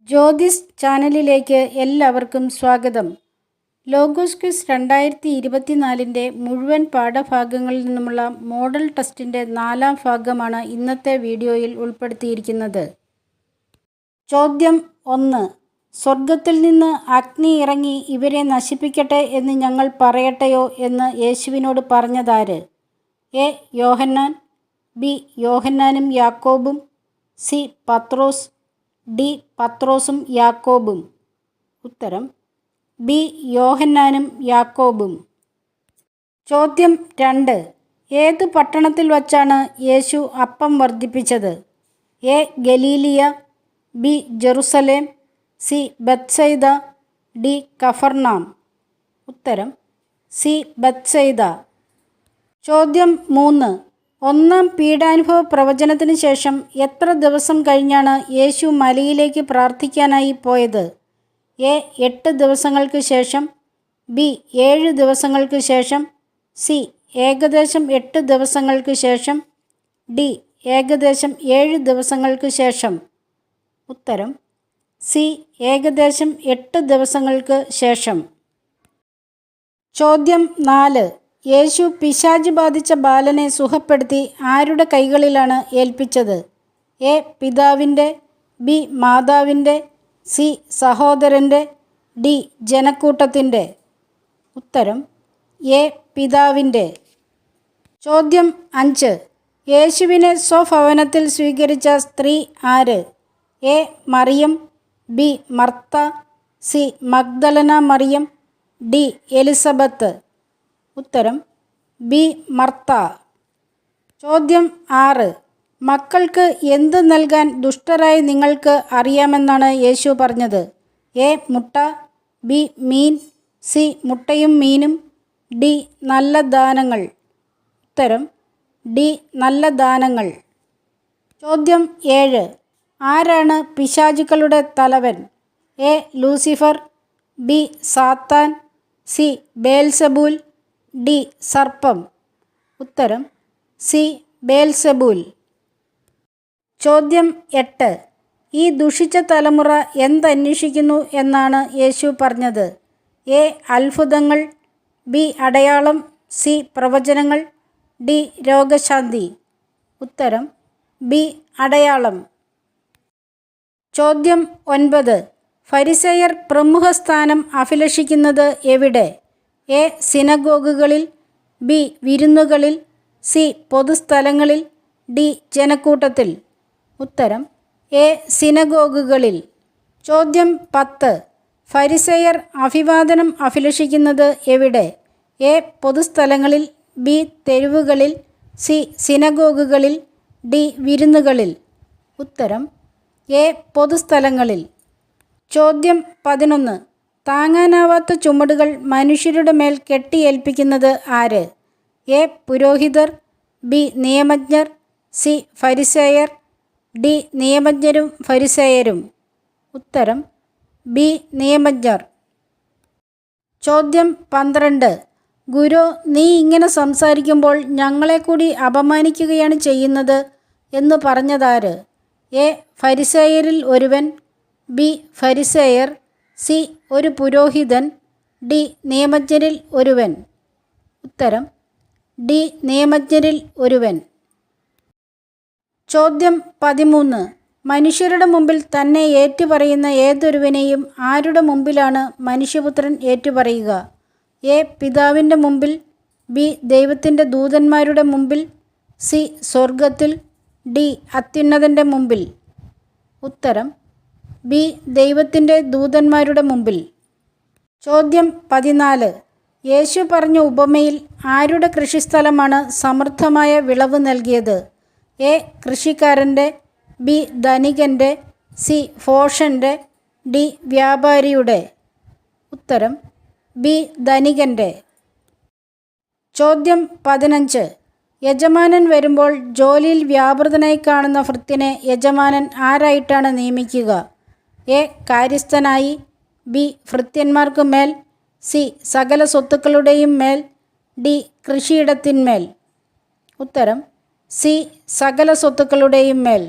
ജ്യോതിസ് ചാനലിലേക്ക് എല്ലാവർക്കും സ്വാഗതം. ലോഗോസ് ക്വിസ് 2024 മുഴുവൻ പാഠഭാഗങ്ങളിൽ നിന്നുമുള്ള മോഡൽ ടെസ്റ്റിൻ്റെ 4ാം ഭാഗമാണ് ഇന്നത്തെ വീഡിയോയിൽ ഉൾപ്പെടുത്തിയിരിക്കുന്നത്. ചോദ്യം 1. സ്വർഗത്തിൽ നിന്ന് അഗ്നി ഇറങ്ങി ഇവരെ നശിപ്പിക്കട്ടെ എന്ന് ഞങ്ങൾ പറയട്ടെയോ എന്ന് യേശുവിനോട് പറഞ്ഞതാര്? എ. Yohannan, B. യോഹന്നാനും യാക്കോബും, സി. പത്രോസ്, ഡി. പത്രോസും യാക്കോബും. ഉത്തരം ബി. യോഹന്നാനും യാക്കോബും. ചോദ്യം 2. ഏത് പട്ടണത്തിൽ വച്ചാണ് യേശു അപ്പം വർദ്ധിപ്പിച്ചത്? എ. ഗലീലിയ, ബി. Jerusalem, C. ബത്സയിദ, ഡി. കഫർനാം. ഉത്തരം സി. ബത്സയിദ. ചോദ്യം 3. ഒന്നാം പീഡാനുഭവ പ്രവചനത്തിന് ശേഷം എത്ര ദിവസം കഴിഞ്ഞാണ് യേശു മലയിലേക്ക് പ്രാർത്ഥിക്കാനായി പോയത്? എ. 8 ദിവസങ്ങൾക്ക് ശേഷം, ബി. 7 ദിവസങ്ങൾക്ക് ശേഷം, സി. ഏകദേശം 8 ദിവസങ്ങൾക്ക് ശേഷം, ഡി. ഏകദേശം 7 ദിവസങ്ങൾക്ക് ശേഷം. ഉത്തരം സി. ഏകദേശം 8 ദിവസങ്ങൾക്ക് ശേഷം. ചോദ്യം 4. യേശു പിശാച് ബാധിച്ച ബാലനെ സുഖപ്പെടുത്തി ആരുടെ കൈകളിലാണ് ഏൽപ്പിച്ചത്? എ. പിതാവിൻ്റെ, ബി. മാതാവിൻ്റെ, സി. സഹോദരൻ്റെ, ഡി. ജനക്കൂട്ടത്തിൻ്റെ. ഉത്തരം എ. പിതാവിൻ്റെ. ചോദ്യം 5. യേശുവിനെ സ്വഭവനത്തിൽ സ്വീകരിച്ച സ്ത്രീ ആര്? A. Mariyam, B. Martha, C. Magdalene Mariyam, D. Elizabeth. ഉത്തരം ബി. മർത്ത. ചോദ്യം 6. മക്കൾക്ക് എന്ത് നൽകാൻ ദുഷ്ടരായ നിങ്ങൾക്ക് അറിയാമെന്നാണ് യേശു പറഞ്ഞത്? എ. മുട്ട, ബി. മീൻ, സി. മുട്ടയും മീനും, ഡി. നല്ല ദാനങ്ങൾ. ഉത്തരം ഡി. നല്ല ദാനങ്ങൾ. ചോദ്യം 7. ആരാണ് പിശാചുക്കളുടെ തലവൻ? എ. Lucifer, B. സാത്താൻ, സി. ബേൽസെബൂൽ, ഡി. സർപ്പം. ഉത്തരം സി. ബേൽസെബൂൽ. ചോദ്യം 8. ഈ ദുഷിച്ച തലമുറ എന്തന്വേഷിക്കുന്നു എന്നാണ് യേശു പറഞ്ഞത്? എ. അത്ഭുതങ്ങൾ, ബി. അടയാളം, സി. പ്രവചനങ്ങൾ, ഡി. രോഗശാന്തി. ഉത്തരം ബി. അടയാളം. ചോദ്യം 9. ഫരിസേയർ പ്രമുഖ സ്ഥാനം അഭിലഷിക്കുന്നത് എവിടെ? എ. സിനഗോഗുകളിൽ, ബി. വിരുന്നുകളിൽ, സി. പൊതുസ്ഥലങ്ങളിൽ, ഡി. ജനക്കൂട്ടത്തിൽ. ഉത്തരം എ. സിനഗോഗുകളിൽ. ചോദ്യം 10. ഫരിസേയർ അഭിവാദനം അഭിലഷിക്കുന്നത് എവിടെ? എ. പൊതുസ്ഥലങ്ങളിൽ, ബി. തെരുവുകളിൽ, സി. സിനഗോഗുകളിൽ, ഡി. വിരുന്നുകളിൽ. ഉത്തരം എ. പൊതുസ്ഥലങ്ങളിൽ. ചോദ്യം 11. താങ്ങാനാവാത്ത ചുമടുകൾ മനുഷ്യരുടെ മേൽ കെട്ടിയേൽപ്പിക്കുന്നത് ആര്? എ. പുരോഹിതർ, ബി. നിയമജ്ഞർ, സി. ഫരിസേയർ, ഡി. നിയമജ്ഞരും ഫരിസേയരും. ഉത്തരം ബി. നിയമജ്ഞർ. ചോദ്യം 12. ഗുരു, നീ ഇങ്ങനെ സംസാരിക്കുമ്പോൾ ഞങ്ങളെ കൂടി അപമാനിക്കുകയാണ് ചെയ്യുന്നത് എന്ന് പറഞ്ഞതാര്? എ. ഫരിസേയരിൽ ഒരുവൻ, ബി. ഫരിസേയർ, സി. ഒരു പുരോഹിതൻ, ഡി. നിയമജ്ഞരിൽ ഒരുവൻ. ഉത്തരം ഡി. നിയമജ്ഞരിൽ ഒരുവൻ. ചോദ്യം 13. മനുഷ്യരുടെ മുമ്പിൽ തന്നെ ഏറ്റുപറയുന്ന ഏതൊരുവനെയും ആരുടെ മുമ്പിലാണ് മനുഷ്യപുത്രൻ ഏറ്റുപറയുക? എ. പിതാവിൻ്റെ മുമ്പിൽ, ബി. ദൈവത്തിൻ്റെ ദൂതന്മാരുടെ മുമ്പിൽ, സി. സ്വർഗത്തിൽ, ഡി. അത്യുന്നതൻ്റെ മുമ്പിൽ. ഉത്തരം ബി. ദൈവത്തിൻ്റെ ദൂതന്മാരുടെ മുമ്പിൽ. ചോദ്യം 14. യേശു പറഞ്ഞ ഉപമയിൽ ആരുടെ കൃഷിസ്ഥലമാണ് സമൃദ്ധമായ വിളവ് നൽകിയത്? എ. കൃഷിക്കാരൻ്റെ, ബി. ധനികൻ്റെ, സി. ഭോഷൻ്റെ, ഡി. വ്യാപാരിയുടെ. ഉത്തരം ബി. ധനികൻ്റെ. ചോദ്യം 15. യജമാനൻ വരുമ്പോൾ ജോലിയിൽ വ്യാപൃതനായി കാണുന്ന ഭൃത്യനെ യജമാനൻ ആരായിട്ടാണ് നിയമിക്കുക? എ. കാര്യസ്ഥനായി, ബി. ഭൃത്യന്മാർക്ക് മേൽ, സി. സകല സ്വത്തുക്കളുടെയും മേൽ, ഡി. കൃഷിയിടത്തിന്മേൽ. ഉത്തരം സി. സകല സ്വത്തുക്കളുടെയും മേൽ.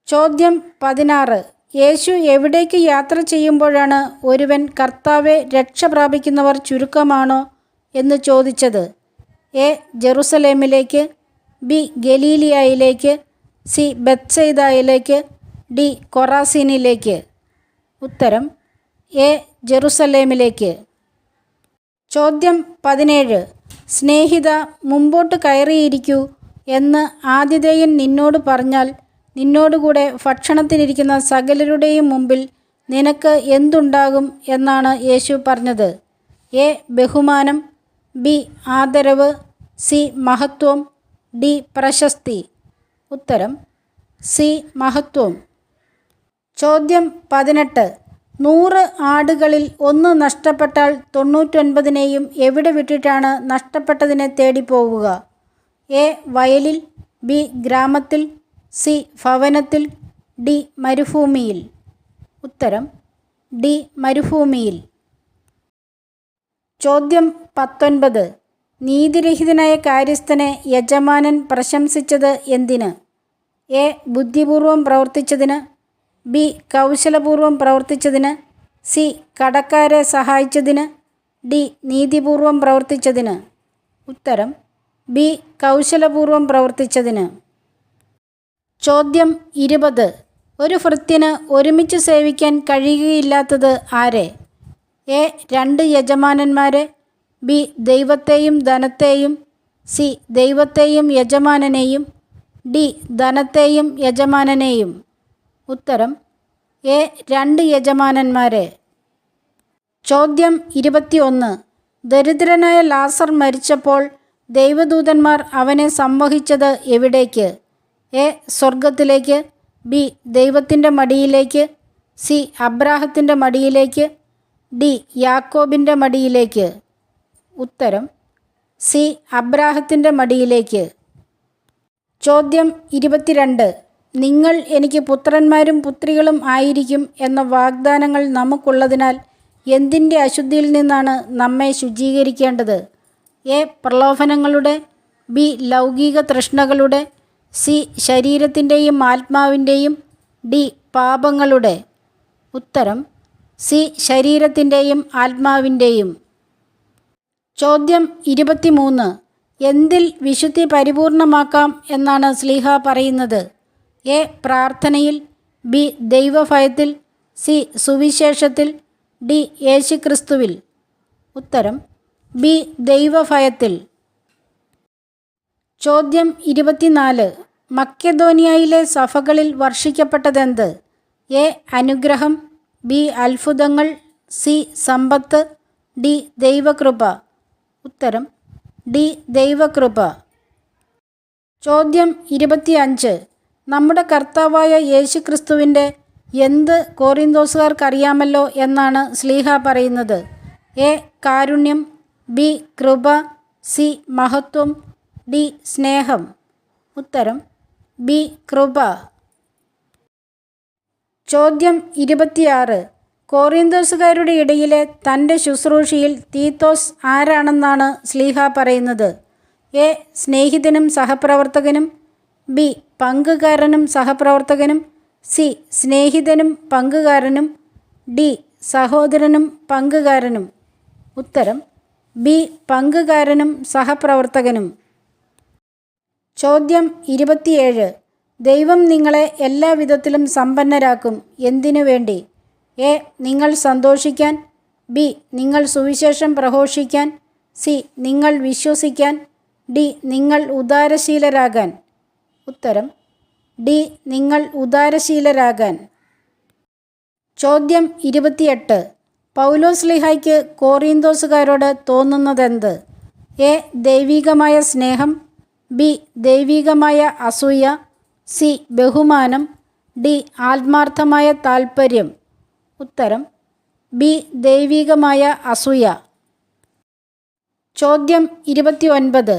ചോദ്യം 16. യേശു എവിടേക്ക് യാത്ര ചെയ്യുമ്പോഴാണ് ഒരുവൻ കർത്താവെ രക്ഷ പ്രാപിക്കുന്നവർ ചുരുക്കമാണോ എന്ന് ചോദിച്ചത്? എ. ജെറുസലേമിലേക്ക്, ബി. ഗലീലിയായിലേക്ക്, സി. ബെത്സയിദയിലേക്ക്, ഡി. കൊറാസീനിലേക്ക്. ഉത്തരം എ. ജെറുസലേമിലേക്ക്. ചോദ്യം 17. സ്നേഹിത, മുമ്പോട്ട് കയറിയിരിക്കൂ എന്ന് ആതിഥേയൻ നിന്നോട് പറഞ്ഞാൽ നിന്നോടുകൂടെ ഭക്ഷണത്തിനിരിക്കുന്ന സകലരുടെയും മുമ്പിൽ നിനക്ക് എന്തുണ്ടാകും എന്നാണ് യേശു പറഞ്ഞത്? എ. ബഹുമാനം, ബി. ആദരവ്, സി. മഹത്വം, ഡി. പ്രശസ്തി. ഉത്തരം സി. മഹത്വം. ചോദ്യം 18. 100 ആടുകളിൽ 1 നഷ്ടപ്പെട്ടാൽ 99നെയും എവിടെ വിട്ടിട്ടാണ് നഷ്ടപ്പെട്ടതിനെ തേടിപ്പോവുക? എ. വയലിൽ, ബി. ഗ്രാമത്തിൽ, സി. ഭവനത്തിൽ, ഡി. മരുഭൂമിയിൽ. ഉത്തരം ഡി. മരുഭൂമിയിൽ. ചോദ്യം 19. നീതിരഹിതനായ കാര്യസ്ഥനെ യജമാനൻ പ്രശംസിച്ചത് എന്തിന്? എ. ബുദ്ധിപൂർവം പ്രവർത്തിച്ചതിന്, ബി. കൗശലപൂർവം പ്രവർത്തിച്ചതിന്, സി. കടക്കാരെ സഹായിച്ചതിന്, ഡി. നീതിപൂർവം പ്രവർത്തിച്ചതിന്. ഉത്തരം ബി. കൗശലപൂർവം പ്രവർത്തിച്ചതിന്. ചോദ്യം 20. ഒരു ഭൃത്യന് ഒരുമിച്ച് സേവിക്കാൻ കഴിയുകയില്ലാത്തത് ആരെ? എ. 2 യജമാനന്മാരെ, ബി. ദൈവത്തെയും ധനത്തെയും, സി. ദൈവത്തെയും യജമാനനെയും, ഡി. ധനത്തെയും യജമാനനെയും. ഉത്തരം എ. 2 യജമാനന്മാരെ. ചോദ്യം 21. ദരിദ്രനായ ലാസർ മരിച്ചപ്പോൾ ദൈവദൂതന്മാർ അവനെ സംവഹിച്ചത് എവിടേക്ക്? എ. സ്വർഗത്തിലേക്ക്, ബി. ദൈവത്തിൻ്റെ മടിയിലേക്ക്, സി. അബ്രാഹത്തിൻ്റെ മടിയിലേക്ക്, ഡി. യാക്കോബിൻ്റെ മടിയിലേക്ക്. ഉത്തരം സി. അബ്രാഹത്തിൻ്റെ മടിയിലേക്ക്. ചോദ്യം 22. നിങ്ങൾ എനിക്ക് പുത്രന്മാരും പുത്രികളും ആയിരിക്കും എന്ന വാഗ്ദാനങ്ങൾ നമുക്കുള്ളതിനാൽ എന്തിൻ്റെ അശുദ്ധിയിൽ നിന്നാണ് നമ്മെ ശുചീകരിക്കേണ്ടത്? എ. പ്രലോഭനങ്ങളുടെ, ബി. ലൗകിക തൃഷ്ണകളുടെ, സി. ശരീരത്തിൻ്റെയും ആത്മാവിൻ്റെയും, ഡി. പാപങ്ങളുടെ. ഉത്തരം സി. ശരീരത്തിൻ്റെയും ആത്മാവിൻ്റെയും. ചോദ്യം 23. എന്തിൽ വിശുദ്ധി പരിപൂർണമാക്കാം എന്നാണ് ശ്ലീഹ പറയുന്നത്? എ. പ്രാർത്ഥനയിൽ, ബി. ദൈവഭയത്തിൽ, സി. സുവിശേഷത്തിൽ, ഡി. യേശുക്രിസ്തുവിൽ. ഉത്തരം ബി. ദൈവഭയത്തിൽ. ചോദ്യം 24. മക്കെദോനിയയിലെ സഭകളിൽ വർഷിക്കപ്പെട്ടതെന്ത്? എ. അനുഗ്രഹം, ബി. അത്ഭുതങ്ങൾ, സി. സമ്പത്ത്, ഡി. ദൈവകൃപ. ഉത്തരം ഡി. ദൈവകൃപ. ചോദ്യം 25. നമ്മുടെ കർത്താവായ യേശുക്രിസ്തുവിൻ്റെ എന്ത് കോറിന്തോസുകാർക്കറിയാമല്ലോ എന്നാണ് ശ്ലീഹ പറയുന്നത്? എ. കാരുണ്യം, ബി. കൃപ, സി. മഹത്വം, ഡി. സ്നേഹം. ഉത്തരം ബി. കൃപ. ചോദ്യം 26. കോറിന്തോസുകാരുടെ ഇടയിലെ തൻ്റെ ശുശ്രൂഷയിൽ തീത്തോസ് ആരാണെന്നാണ് ശ്ലീഹ പറയുന്നത്? എ. സ്നേഹിതനും സഹപ്രവർത്തകനും, ബി. പങ്കുകാരനും സഹപ്രവർത്തകനും, സി. സ്നേഹിതനും പങ്കുകാരനും, ഡി. സഹോദരനും പങ്കുകാരനും. ഉത്തരം ബി. പങ്കുകാരനും സഹപ്രവർത്തകനും. ചോദ്യം 27. ദൈവം നിങ്ങളെ എല്ലാ വിധത്തിലും സമ്പന്നരാക്കും. എന്തിനു വേണ്ടി? എ. നിങ്ങൾ സന്തോഷിക്കാൻ, ബി. നിങ്ങൾ സുവിശേഷം പ്രഘോഷിക്കാൻ, സി. നിങ്ങൾ വിശ്വസിക്കാൻ, ഡി. നിങ്ങൾ ഉദാരശീലരാകാൻ. ഉത്തരം ഡി. നിങ്ങൾ ഉദാരശീലരാകാൻ. ചോദ്യം 28. പൗലോസ്ലീഹായ്ക്ക് കോറിന്തോസുകാരോട് തോന്നുന്നതെന്ത്? എ. ദൈവികമായ സ്നേഹം, ബി. ദൈവികമായ അസൂയ, സി. ബഹുമാനം, ഡി. ആത്മാർത്ഥമായ താൽപ്പര്യം. ഉത്തരം ബി. ദൈവികമായ അസൂയ. ചോദ്യം 29.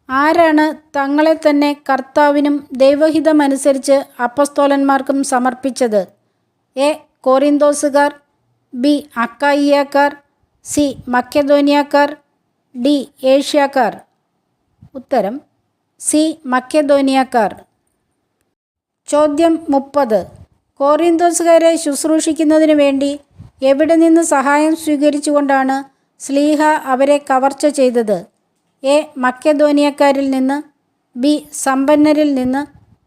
ആരാണ് തങ്ങളെ തന്നെ കർത്താവിനും ദൈവഹിതമനുസരിച്ച് അപ്പസ്തോലന്മാർക്കും സമർപ്പിച്ചത്? എ. കോറിന്തോസുകാർ, ബി. അക്കായിയാക്കാർ, സി. മക്കെദോനിയക്കാർ, ഡി. ഏഷ്യാക്കാർ. ഉത്തരം സി. മക്കെദോനിയക്കാർ. ചോദ്യം 30. കോറിന്തോസുകാരെ ശുശ്രൂഷിക്കുന്നതിനു വേണ്ടി എവിടെ നിന്ന് സഹായം സ്വീകരിച്ചുകൊണ്ടാണ് ശ്ലീഹ അവരെ കവർച്ച ചെയ്തത്? എ. മക്കെദോനിയക്കാരിൽ നിന്ന്, ബി. സമ്പന്നരിൽ നിന്ന്,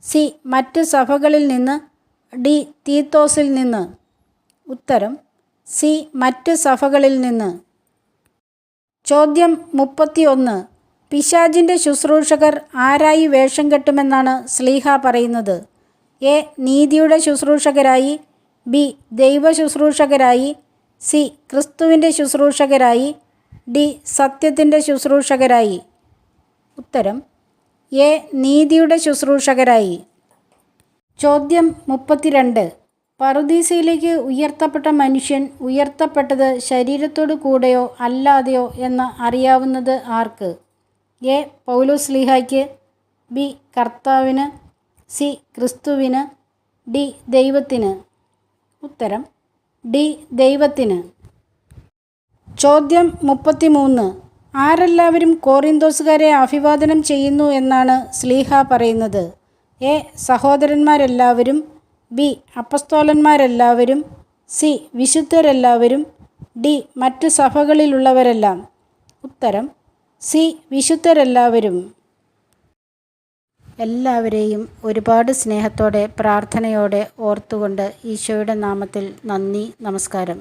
സി. മറ്റ് സഭകളിൽ നിന്ന്, ഡി. തീത്തോസിൽ നിന്ന്. ഉത്തരം സി. മറ്റ് സഭകളിൽ നിന്ന്. ചോദ്യം 31. പിശാചിൻ്റെ ശുശ്രൂഷകർ ആരായി വേഷം കെട്ടുമെന്നാണ് ശ്ലീഹ പറയുന്നത്? എ. നീതിയുടെ ശുശ്രൂഷകരായി, ബി. ദൈവ ശുശ്രൂഷകരായി, സി. ക്രിസ്തുവിൻ്റെ ശുശ്രൂഷകരായി, ഡി. സത്യത്തിൻ്റെ ശുശ്രൂഷകരായി. ഉത്തരം എ. നീതിയുടെ ശുശ്രൂഷകരായി. ചോദ്യം 32. പറുദീസയിലേക്ക് ഉയർത്തപ്പെട്ട മനുഷ്യൻ ഉയർത്തപ്പെട്ടത് ശരീരത്തോടു കൂടെയോ അല്ലാതെയോ എന്ന് അറിയാവുന്നത് ആർക്ക്? എ. പൗലോസ്ലീഹായ്ക്ക്, ബി. കർത്താവിന്, സി. ക്രിസ്തുവിന്, ഡി. ദൈവത്തിന്. ഉത്തരം ഡി. ദൈവത്തിന്. ചോദ്യം 33. ആരെല്ലാവരും കോറിന്തോസുകാരെ അഭിവാദനം ചെയ്യുന്നു എന്നാണ് ശ്ലീഹ പറയുന്നത്? എ. സഹോദരന്മാരെല്ലാവരും, ബി. അപ്പസ്തോലന്മാരെല്ലാവരും, സി. വിശുദ്ധരെല്ലാവരും, ഡി. മറ്റ് സഭകളിലുള്ളവരെല്ലാം. ഉത്തരം സി. വിശുദ്ധരെല്ലാവരും. എല്ലാവരെയും ഒരുപാട് സ്നേഹത്തോടെ പ്രാർത്ഥനയോടെ ഓർത്തുകൊണ്ട് ഈശോയുടെ നാമത്തിൽ നന്ദി, നമസ്കാരം.